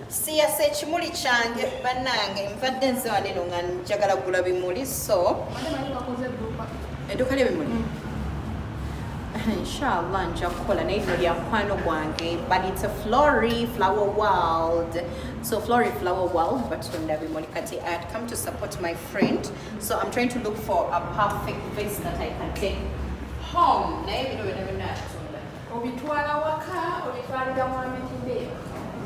Siyase ekimuli kyange bannange nvadde nze wano eno nga njagala kugula bimuli so edduuka ly'ebimuli inshallah nja kukola naye lino lya mukwano gwange but it's a flower world so flower world batunda bimuli kati I had come to support my friend so I'm trying to look for a perfect vase that I can take home naye bino byonna obitwala waka obitwalira mwami Kindeeba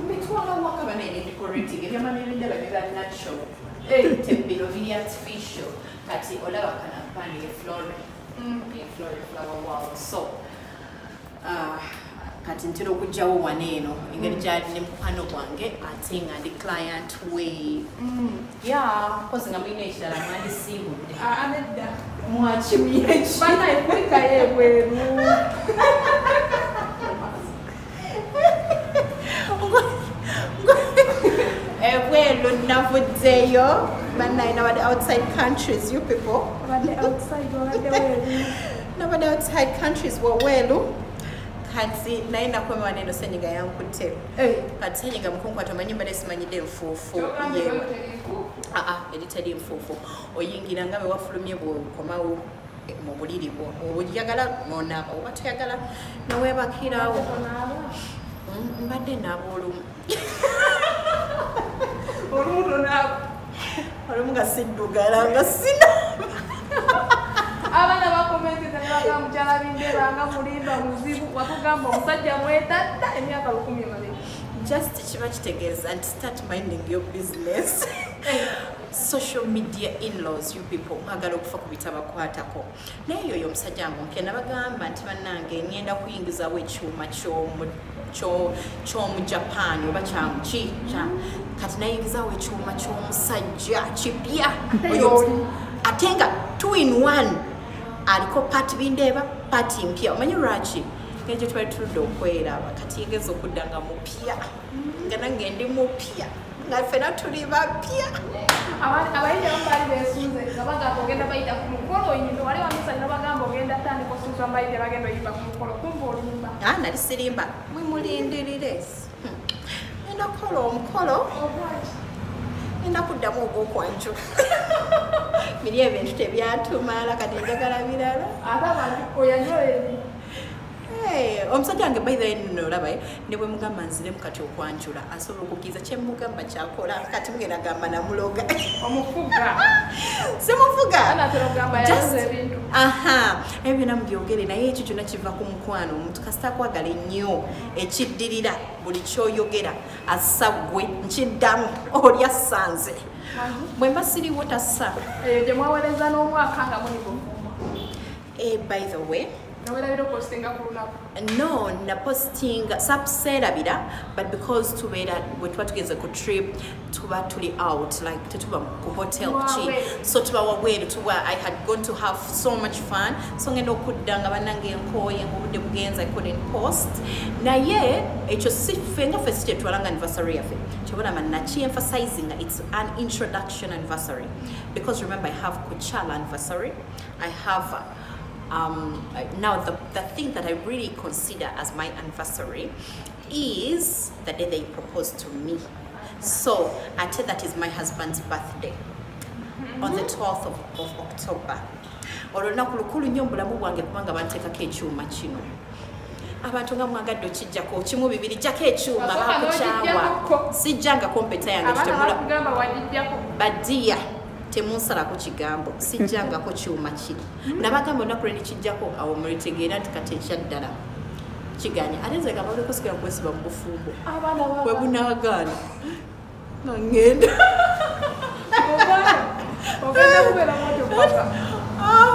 bitwala waka banene decorating ebyamani ebindala biba natural tebiro biri artificial kati olaba kana pani flower world so kati ntera okujjawo waneeno engeri gyali ne mukwano gwange ate nga ndi client we kozi nga mulina ekirala mwandisiibudde anedda mwakimyeki banaye kulikayo ebweru ebweru navuddeyo banaye nabadde outside countries you people nabadde outside countries waweelu kati naye nakwemewa neno senyiga yankutte kati senyiga mukunkwata omanyi mbadde simanyidde enfuufu eritali nfuufu oyingira nga bewafulumye bwokomawo mu buliri bwo oyagala nonaaba oba toyagala nowebakirawo mbadde naaba olumu nga siddugala nga sina abaana bakomenteza ne bagamba mukyala Bindeeba nga mulimba muzibu wakugamba omusajja mwetatta emyaka 10 emabega just kiba kitegeeza nti start minding your business social media in-laws you people mwagala okufa ku bitabakwatako naye yoyo omusajja wange ompya nabagamba nti bannange ngenda kuyingizawo ekyuma ky'omu Japan oba kyamuki kati nayingizawo ekyuma ky'omusajja kipya ate nga 2 in 1 aliko Pati Bindeeba Pati mpya omanyi lwaki ngegye twali tuludde okweraba kati ngeze okudda nga mupya nga nange ndi mupya nga ffena tuli bapya abayita baali beesunze nga bagamba ogenda bayita ku mukolo oyinza wali wamisanya nabagamba ogenda tandika osuusa mbayite bagenda oyimba ku mukolo kumba olimba nali sirimba mwemulindirire ngenda kukola omukolo ngenda kuddamu ogwokwanjula biri ebintu tebyatumala kati njagala birala ate abantu oyanyoleeri omusajja wange by the way nolaba ne bwe mugamba nziremu kati okwanjula asobola okukkiriza kyemugamba kyakola kati mugenda gamba namuloga omufuga simufuga ebintu ebyo byonna mubyogere naye ekyo kyonna kiva ku mukwano omuntu kasita akwagala ennyo ekiddirira buli kyoyogera assagwe nkiddamu oli assanze bwe mba siriwo tassa eyo gye mwawereza n'omwaka nga muli bufumbo by the way no, na posting subserabira but because tubeera bwe tuba tugeze ku trip tuba tuli out like tetuba ku hotel so tuba wabweru tuba I had gone to have so much fun so ngenda okudda nga bannange nkooye ng'obudde bugenza I couldn't post naye ekyo siffe nga ffe sikyetwalanga anniversary yaffe kyobona manaki emphasizing it's an introduction anniversary because remember I have Kuchala anniversary I have now the thing that I really consider as my anniversary is the day they proposed to me. So I tell that is my husband's birthday on the 12th of October. Olunaku lukulu nnyo mubulamu bwange kubanga banteekako ekyuma kino. Abantu nga mwagadde okijjako kimu bibiri jjako ekyuma bakukyawa sijjanga kompeta yange badiya temunsalako kigambo sijjangako kyuma kiri nabagamba olunaku lwe nikijjako awo mulitegeera nti kati ekyaddala kiganye ate nze nga baleko sigala kwesiba mu bufumbo bwe bunaagaana nga ngenda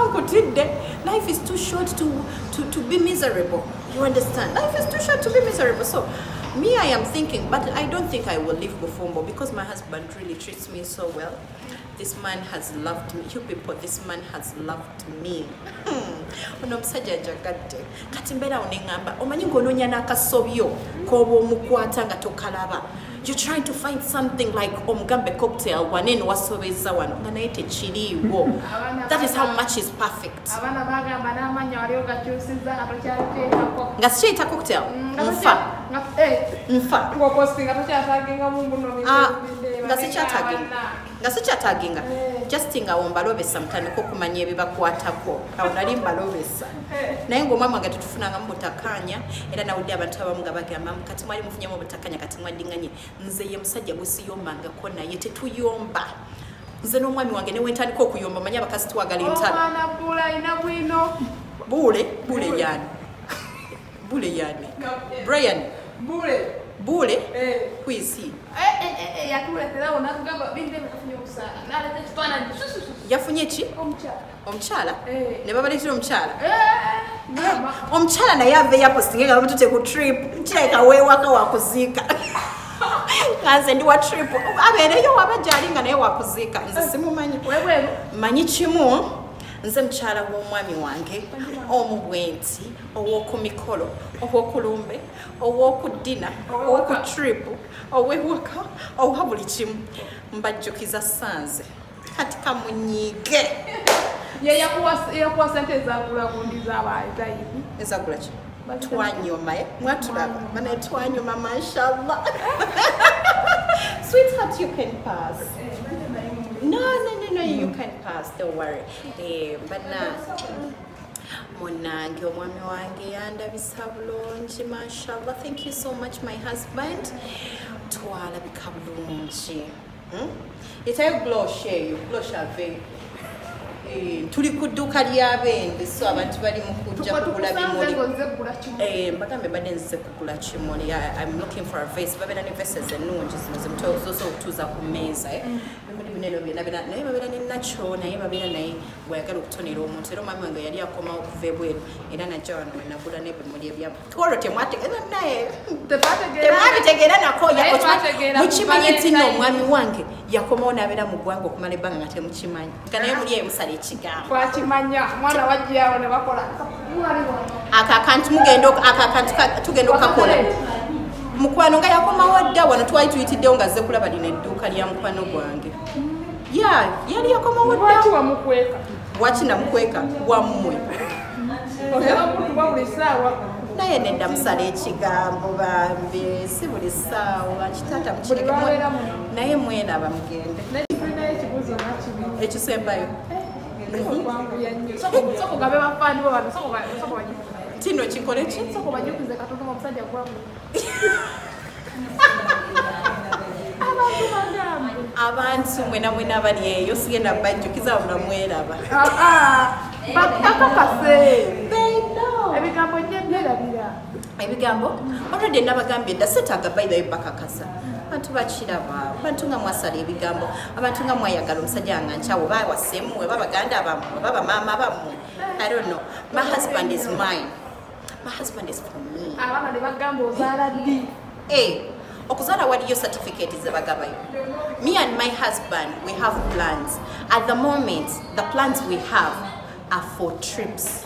nkutidde life is too short to be miserable you understand life is too short to be miserable so me I am thinking but I don't think I will leave Bufumbo because my husband really treats me so well. This man has loved me. You people, this man has loved me. Ono musajja njagadde. Kati mbeera onengamba omanyi ng'onoonya n'akasobyo k'oba omukwata nga tokalaba. you're trying to find something like omugambe cocktail wanene wasobeza wano nga naye tekiriiwo. That is how much is perfect. Nga sikiyita cocktail nfa nga sikyataginga just nga wombalobesa mutandika okumanya ebibakwatako awo nali mbalobesa naye ngaomwami wange tetufunanga mubutakanya era nawudde abantu abamu nga bagamba kati mwali mufunyemu obutakanya kati mwaddinganye nze ye musajja gwesiyombangako naye tetuyomba nze n'omwami wange newentandika okuyomba manyi abakazi twagala entalo bule yani Brian bule who is he yafunye ki omukyala ne babaleetera omukyala omukyala naye ava yapostinga nga bamutute ku trip kirabika weewaka wakuziika nze ndi wa trip abeereyo wabajali nga naye wakuziika nze simumanyi manyi kimu nze mukyala w'omwami wange omubwenti ow'okumikolo ow'okulumbe ow'okuddina ow'okutrip ow'ewaka owa buli kimu mbajjukiza sanze kati kamunyiige yakuwa sente ezagula gundi z'abazayibi ezagula ki twanyuma mwatulaba banaye twanyuma mashallah sweetheart you can pass no you can pass don't worry but munange omwami wange yandabisa bulungi mashallah thank you so much my husband twalabika bulungi etayo glosh ave tuli ku dduuka ly'abende so abantu bali mu kujja kugula bimuli mbagambe badde nzize kugula kimuli I'm looking for a vase babeera ne vases ennungi zino zosobola okutuuza ku mmeeza bimuli bineno byonna naye babeera ne nakyo naye babeera naye bweyagala okutonera omuntu era omwami wange yali akomawo okuva ebweru era najja wano wenagula n'ebimuli ebya twolwo temwabitegeera nako mukimanyi nti nno omwami wange yakomawo n'abeera mu ggwanga okumala ebbanga nga temukimanyi nga naye muli emusala ekigambo twakimanya mwana wajjawo ne bakola akakantu tugenda okakola mukwano nga yakomawo dda wano twali tuyitiddewo nga azze kulaba lino edduuka lya mukwano gwange yali yakomawo dda waki namukweka wammwe naye nedda musala ekigambo bambi si buli ssaawa kitata mukireke naye mweraba mugende ekisembayo tino kikole ki abantu mwena abali eyo sigenda bajjukiza wabula mweraba ebigambo already nabagambye dda setaaga bayirayo bakakasa abantu bakiraba abantu nga mwasala ebigambo abantu nga mwayagala omusajja nga nkyawo bawasemwe babaganda bammwe baba maama bammwe I don't know my husband is mine my husband is for me abaana ne bagamba ozaala ddi okuzaala waliyo certificate zebagabayo me and my husband we have plans at the moment the plans we have are for trips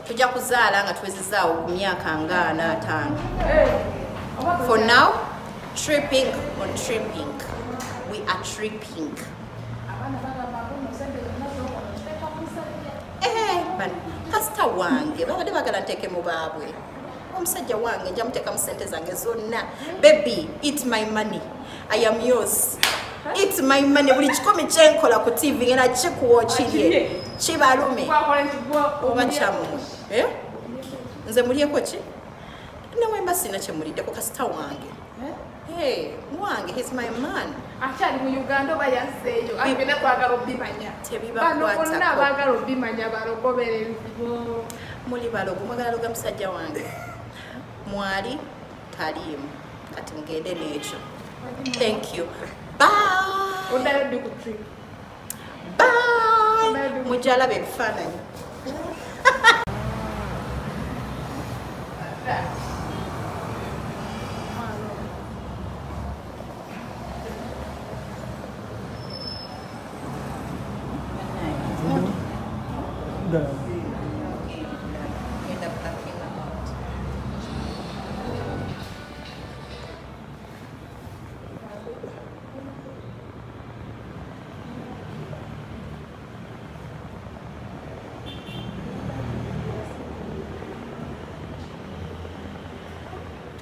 tujja kuzaala nga tuwezezaawo ku myaka nga 45 for now tripping we are tripping kasita wange babadde bagala nteeke mu baabwe omusajja wange nja muteeka mu sente zange zonna baby eat my money I am yours eat my money buli kikomi kyenkola ku TV ngena kikuwookirye kibalume oba kyammwe nze mulyeko ki newemba sina kyemuliddeko kasita wange wange he's my man akyali mu Uganda oba yazzeeyo agenda kwagala obimanya bonna baagala obimanya balogobera ebizibu muli balogo mwagala loga musajja wange mwali taliimu kati mugende n'ekyo thank you bye oddayo ddi ku trip bye mujja alaba ebifaananyi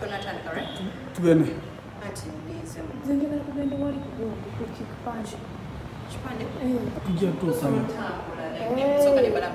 tunatandika right tugende ati mbize zenjera kugenda wali ku kipande kipande tujja tuuka so kali bala